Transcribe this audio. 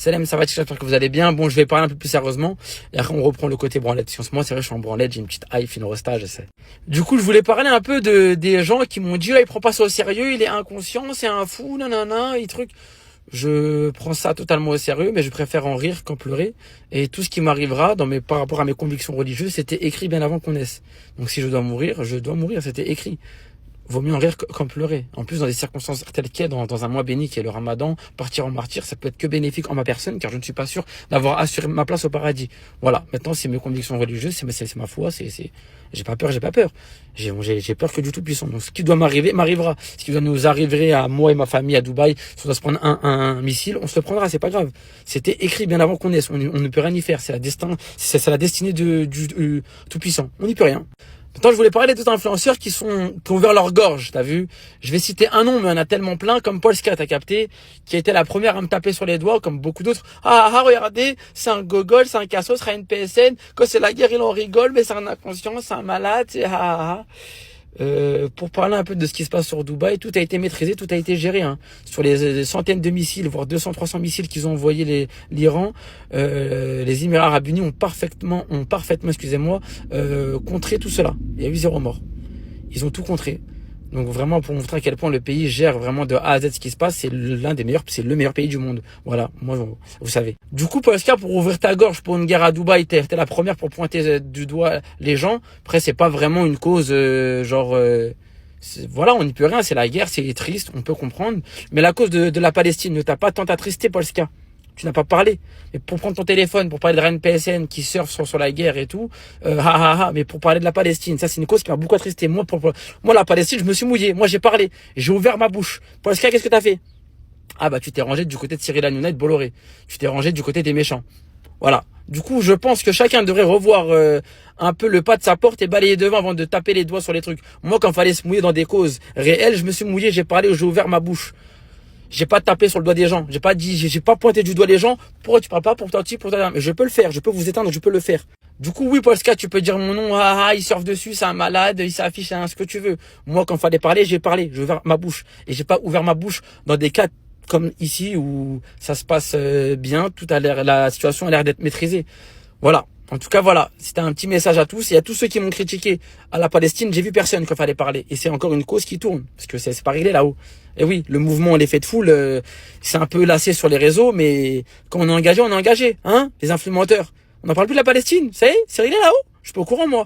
Salam, ça va, j'espère que vous allez bien. Bon, je vais parler un peu plus sérieusement. Et après, on reprend le côté branlette. Parce qu'en ce moment, c'est vrai, je suis en branlette, j'ai une petite hype, une resta, j'essaie. Du coup, je voulais parler un peu des gens qui m'ont dit, là, il prend pas ça au sérieux, il est inconscient, c'est un fou, nanana, et truc. Je prends ça totalement au sérieux, mais je préfère en rire qu'en pleurer. Et tout ce qui m'arrivera par rapport à mes convictions religieuses, c'était écrit bien avant qu'on naisse. Donc si je dois mourir, c'était écrit. Vaut mieux en rire qu'en pleurer. En plus, dans des circonstances telles qu'elles, dans un mois béni qui est le Ramadan, partir en martyr, ça peut être que bénéfique en ma personne, car je ne suis pas sûr d'avoir assuré ma place au paradis. Voilà. Maintenant, c'est mes convictions religieuses, c'est ma foi, j'ai pas peur. J'ai peur que du Tout-Puissant. Donc, ce qui doit m'arriver, m'arrivera. Ce qui doit nous arriver à moi et ma famille à Dubaï, si on doit se prendre un missile, on se le prendra, c'est pas grave. C'était écrit bien avant qu'on naisse. On ne peut rien y faire. C'est la destinée du Tout-Puissant. On n'y peut rien. Maintenant, je voulais parler des influenceurs qui ont ouvert leur gorge, t'as vu? Je vais citer un nom, mais il y en a tellement plein, comme Polska, t'as capté, qui a été la première à me taper sur les doigts, comme beaucoup d'autres. Regardez, c'est un gogol, c'est un cassos, c'est une PSN, quand c'est la guerre, il en rigole, mais c'est un inconscient, c'est un malade, pour parler un peu de ce qui se passe sur Dubaï, tout a été maîtrisé, tout a été géré, hein. Sur les centaines de missiles, voire 200, 300 missiles qu'ils ont envoyés l'Iran, les Émirats Arabes Unis ont parfaitement, contré tout cela. Il y a eu 0 mort. Ils ont tout contré. Donc vraiment, pour montrer à quel point le pays gère vraiment de A à Z ce qui se passe, c'est le meilleur pays du monde. Voilà, moi, vous savez. Du coup, Polska, pour ouvrir ta gorge pour une guerre à Dubaï, t'es la première pour pointer du doigt les gens. Après, c'est pas vraiment une cause, voilà, on n'y peut rien, c'est la guerre, c'est triste, on peut comprendre. Mais la cause de la Palestine ne t'a pas tant attristé, Polska. Tu n'as pas parlé. Mais pour prendre ton téléphone, pour parler de Ryan PSN qui surfe sur la guerre et tout, mais pour parler de la Palestine, ça c'est une cause qui m'a beaucoup attristé. Moi, la Palestine, je me suis mouillé. Moi, j'ai parlé. J'ai ouvert ma bouche. Polska, qu'est-ce que t'as fait? Tu t'es rangé du côté de Cyril Hanouna et de Bolloré. Tu t'es rangé du côté des méchants. Voilà. Du coup, je pense que chacun devrait revoir un peu le pas de sa porte et balayer devant avant de taper les doigts sur les trucs. Moi, quand il fallait se mouiller dans des causes réelles, je me suis mouillé, j'ai parlé, j'ai ouvert ma bouche. J'ai pas tapé sur le doigt des gens. J'ai pas pointé du doigt les gens. Pourquoi tu parles pas pour toi, mais je peux le faire. Je peux vous éteindre, je peux le faire. Du coup, oui, Polska, tu peux dire mon nom. Il surfe dessus, c'est un malade, il s'affiche, ce que tu veux. Moi, quand il fallait parler, j'ai parlé. J'ai ouvert ma bouche. Et j'ai pas ouvert ma bouche dans des cas comme ici où ça se passe bien. La situation a l'air d'être maîtrisée. Voilà. En tout cas, voilà, c'était un petit message à tous et à tous ceux qui m'ont critiqué à la Palestine. J'ai vu personne quand fallait parler et c'est encore une cause qui tourne parce que c'est pas réglé là-haut. Et oui, le mouvement, l'effet de foule, c'est un peu lassé sur les réseaux, mais quand on est engagé, hein, les influenceurs. On n'en parle plus de la Palestine, ça y est, c'est réglé là-haut. Je suis pas au courant moi.